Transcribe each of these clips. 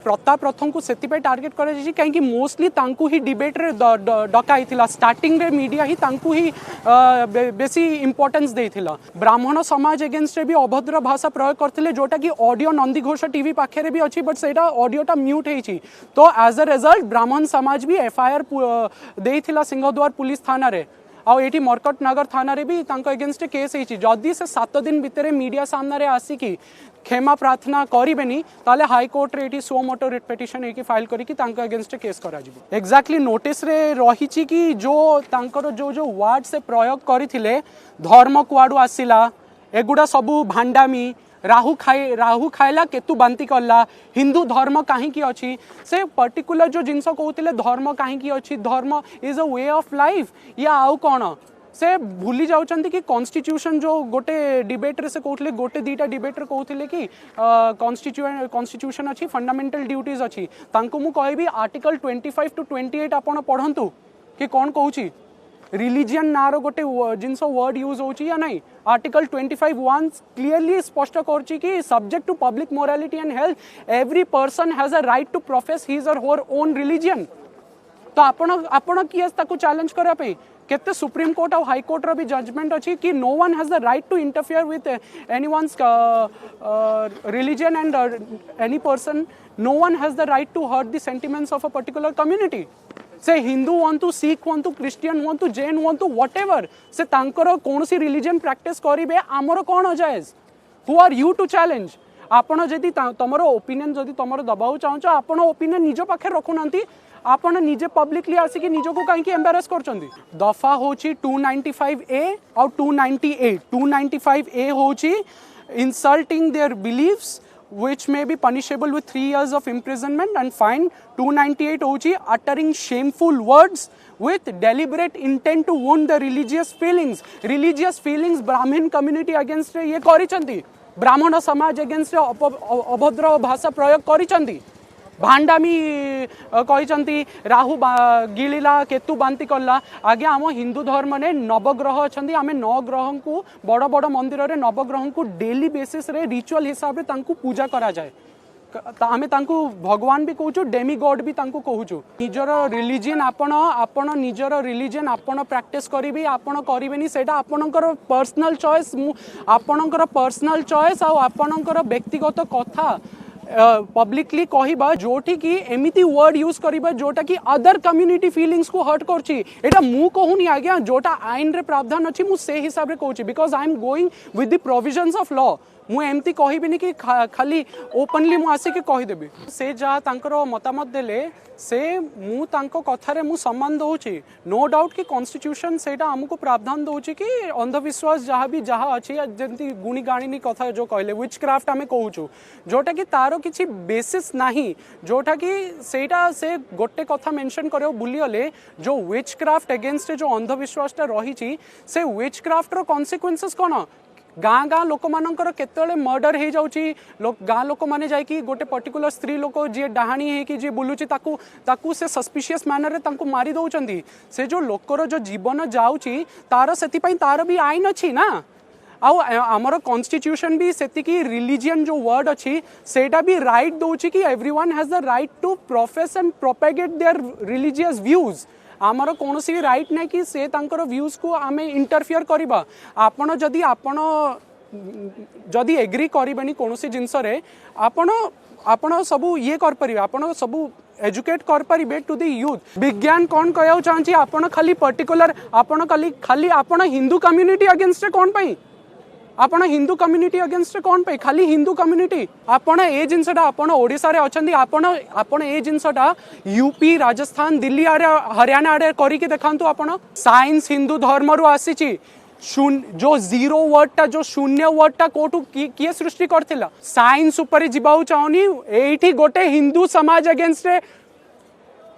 प्रताप रथ को से टार्गेट कर कहीं मोस्टली तांकु ही डिबेट रे डकाई स्टार्टिंग रे मीडिया ही तांकु ही बेसी इंपोर्टेंस देइथिला। ब्राह्मण समाज एगेंस्ट रे भी अभद्र भाषा प्रयोग करथिले जोटा कि ऑडियो नंदी घोष टीवी पाखे भी अच्छी बट सेटा ऑडियोटा म्यूट होइछि। तो एज अ रिजल्ट ब्राह्मण समाज भी एफआईआर देइथिला सिंहद्वार पुलिस थाना रे आउ एटी मरकट नगर थाना रे भी तांको एगेंस्ट केस होइछि। जदि से 7 दिन भितर मीडिया सामने रे आसिकी क्षमा प्रार्थना करेनि ताले हाईकोर्ट रे एटी सो मोटो रिट पिटिशन एकी फाइल करिकी तांको एगेंस्ट केस करा जिवो। एक्जेक्टली नोटिस रे रहिछि कि जो तांकर जो जो वर्ड से प्रयोग करिथिले धर्म कुआडू आसिला एगुडा सबु भांडामी राहु खाइला केतु बांती कला हिंदू धर्म कहीं अच्छी से पर्टिकुलर जो जिनस कहते धर्म कहीं अच्छी धर्म is a way of life या आउ कौन से भूली जाउछंती कि कॉन्स्टिट्यूशन जो गोटे डिबेट रे से कहते गोटे दीटा डिबेट रे कहते कि कॉन्स्टिट्यूशन अच्छी फंडामेंटल ड्यूटीज अच्छी तांको मु कहबी आर्टिकल 25 to 28 आपण पढ़ंतु कि कौन कहूची रिलीजियन नार गोटे जिनस वर्ड यूज होची या नहीं। आर्टिकल 25(1) क्लियरली स्पष्ट करची कि subject to public morality and health every person has a right to profess his or her own religion. तो आपण किए ताकू चैलेंज करा पे केते सुप्रीम कोर्ट और हाई कोर्ट रो भी जजमेंट अछि कि no one has the right to interfere with anyone's religion and any person no one has the right to hurt the sentiments of a particular community. से हिंदू हूँ सिख हूँ Christian हूँ जैन हूँ व्हाटएवर से तांकर कौन सी रिलीजन प्रैक्टिस करेंगे आमर कौन अजायज who are you to challenge. आपण जदि तुमर ओपिनियन जदि तुम दबाऊ चाहूँ आपण ओपिनियन निज पाखे रखुना आपण निजे पब्लिकली आसिक निजक कहीं एम्बारेस कर। दफा हूँ 295A और 298। 295A हूँ insulting their beliefs which may be punishable with 3 years of imprisonment and fine। 298 होची uttering shameful words with deliberate intent to wound the religious feelings। religious feelings ब्राह्मण community against ये करिसंती ब्राह्मण समाज against अभद्र भाषा प्रयोग करिसंती भांडामी कही राहु गिलिला केतु बांती कला आगे आम हिंदू धर्म ने नवग्रह अच्छा आम 9 ग्रह को बड़ बड़ मंदिर रे नवग्रह को डेली बेसिस रे रिचुअल हिसाब से तांकु पूजा करा जाए। आमे तांकु भगवान भी कहूँ डेमी गॉड भी तांकु कहूँ निजर रिलीजन आपण निजर रिलीजन आपण प्रैक्टिस करी आपण करेनि सेटा आपणकर पर्सनल चॉइस आपणकर पर्सनल चॉइस आपणकर व्यक्तिगत कथा पब्लिकली कहबा जोठी कि एमिति वर्ड यूज करिबा जोटा कि अदर कम्युनिटी फीलिंग्स को हर्ट करछि एटा मु कहूनी आज्ञा जोटा आईन रे प्रावधान अछि मु से हिसाब रे कहूछि because I am going with the provisions of law. मु एमती कहबिनी कि खाली ओपनली मु आसी के कहि देबी से जहाँ तांकर मतामत देले से मु तांको कथारे मु सम्मान दउछि। नो डाउट कि कॉन्स्टिट्यूशन सेटा हमको प्रावधान दउछि कि अंधविश्वास जहाँ भी जहाँ अच्छी जमती गुणी गाणिनी कथा जो कहले विच क्राफ्ट आमे कहूछु जोटा कि तारो किछि बेसिस नाही जोटा कि सेटा से गोटे कथा मेंशन करियो भूलीगले जो विच क्राफ्ट अगेंस्ट जो अंधविश्वासटा रही से विच क्राफ्ट रो कॉन्सिक्वेंसेस कोन गाँ गाँ लोक मानकर केतले मर्डर हो जाउची गाँ लोक माने जाइकी गोटे पर्टिकुलर स्त्री लोक जी डाहाणी है कि जी बुलुची ताकू से सस्पिशियस मैनर रे तांकु मारी दउचंदी से जो लोकर जो जीवन जाउची तार सेति पई तार भी आईन अछि ना आमर कॉन्स्टिट्यूशन भी सेति की रिलीजियन जो वर्ड अच्छी सेटा भी राइट दउची कि everyone has the right to profess and propagate their religious views. आमर कौन सी राइट नहीं कि से तांकर व्यूज को आमे इंटरफियर करिबा आपण जदि एग्री करिबेनी कौन सी जिनस रे आपण सबू ये कर परिबे आपण सबू एजुकेट कर परिबे टू द यूथ। विज्ञान कौन कहउ चाहछि आपण खाली पर्टिकुलर आपण खाली आपण हिंदू कम्युनिटी अगेंस्ट कौन पई आपण हिंदू कम्युनिटी अगेंस्ट कौन पे खाली हिंदू कम्युनिटी आपण ए जिनसटा आपण ओडिसा रे अछंदी आपण ए जिनसटा यूपी राजस्थान दिल्ली आरे हरियाणा आरे करी के देखांतु आपण साइंस हिंदू धर्म रु आसीची जो जीरो वर्ड टा जो शून्य वर्ड टा कोठु किए सृष्टि करथिला साइंस ऊपर जिबाउ चाहनी एठी गोटे हिंदू समाज अगेंस्ट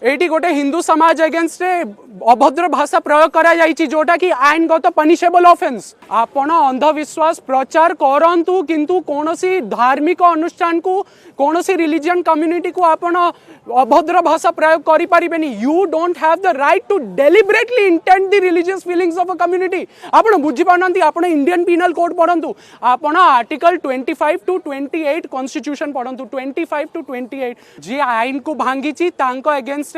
एटी गोटे हिंदू समाज अगेंस्ट अभद्र भाषा प्रयोग करा जाइछि जोटा कि आईनगत पनिशेबल ऑफेंस। आपण अंधविश्वास प्रचार करंतु किंतु कोनोसी धार्मिक अनुष्ठान को कोनोसी रिलीजियन कम्युनिटी को आपण अभद्र भाषा प्रयोग करि परिबेनी। You don't have the right to deliberately intent the religious feelings of a community. आपण बुझी पानंती आपण इंडियन पिनल कोड पढंतु आपण आर्टिकल 25 टू 28 कॉन्स्टिट्यूशन पढंतु 25 टू 28 जे आईन को भांगीची तांको अगेंस्ट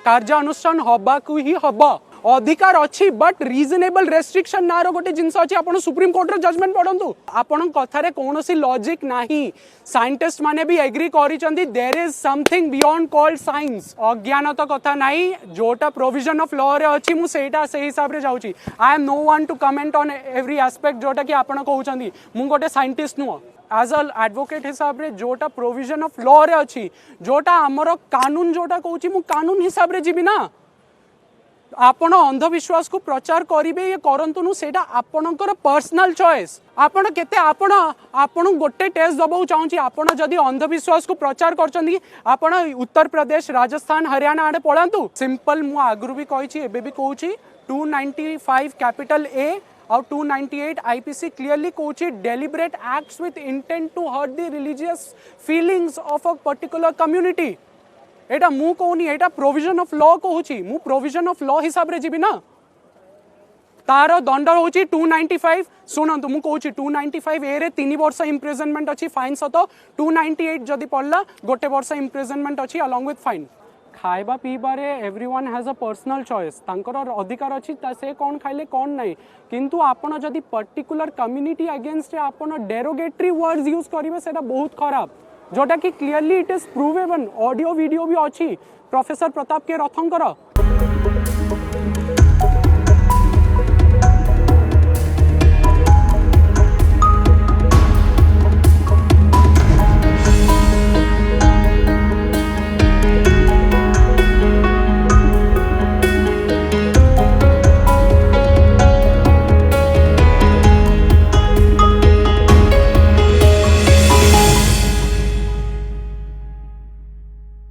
कार्यानुष्ठान हबाकू ही हबा अधिकार अच्छी बट रिजनेबल रेस्ट्रिक्शन नार गोटे जिनस अच्छी आपण सुप्रीम कोर्ट रो जजमेंट पढंतु आपण कथारे कोनोसी लॉजिक नाही। साइंटिस्ट माने भी एग्री करिसंती there is something beyond called science. अज्ञानत कथा नाही जोटा प्रोविजन ऑफ लॉ रे अछि मु सेटा से हिसाब रे जाउची। I am no one to comment on every aspect जोटा कि आपण कहउचंती मु गोटे साइंटिस्ट नुह एज अ एडवोकेट हिसाब रे जोटा प्रोविजन ऑफ लॉ रे अछि जोटा हमर कानून जोटा कहउची मु कानून हिसाब रे जीबी ना। आपण अंधविश्वास को प्रचार करिवे ये करंतुनु सेटा आपणकर पर्सनल चॉइस। आपण केते आपण गोटे टेस्ट दबाउ चाहूची आपण जदी अंधविश्वास को प्रचार करचंदी आपण उत्तर प्रदेश राजस्थान हरियाणा आडे पळांतु। सिंपल मु आगरु भी कहिची एबे भी कहूची 295 कैपिटल ए और 298 आईपीसी क्लियरली कहूची deliberate acts with intent to hurt the religious feelings of a particular community. एटा मु कहूनी एटा प्रोविजन ऑफ लॉ कहूची मु प्रोविजन ऑफ लॉ हिसाब रे जीबी ना। तार दंड होची 295 सुनंतु मु कहूची 295 ए रे 3 वर्ष इम्प्रिजनमेंट अछि फाइन सत 298 जदी पड़ला गोटे वर्ष इम्प्रिजनमेंट अछि अलोंग विथ फाइन। खाइबा पीबारे everyone has a personal choice तांकर अधिकार अछि से कौन खाइले कौन नहीं किंतु आपण जदी पर्टिकुलर कम्युनिटी अगेंस्ट आपण डेरोगेटरी वर्ड्स यूज करिवे सेटा बहुत खराब जोटा कि clearly it is provable audio video भी अच्छी प्रोफेसर प्रताप के रथंकर।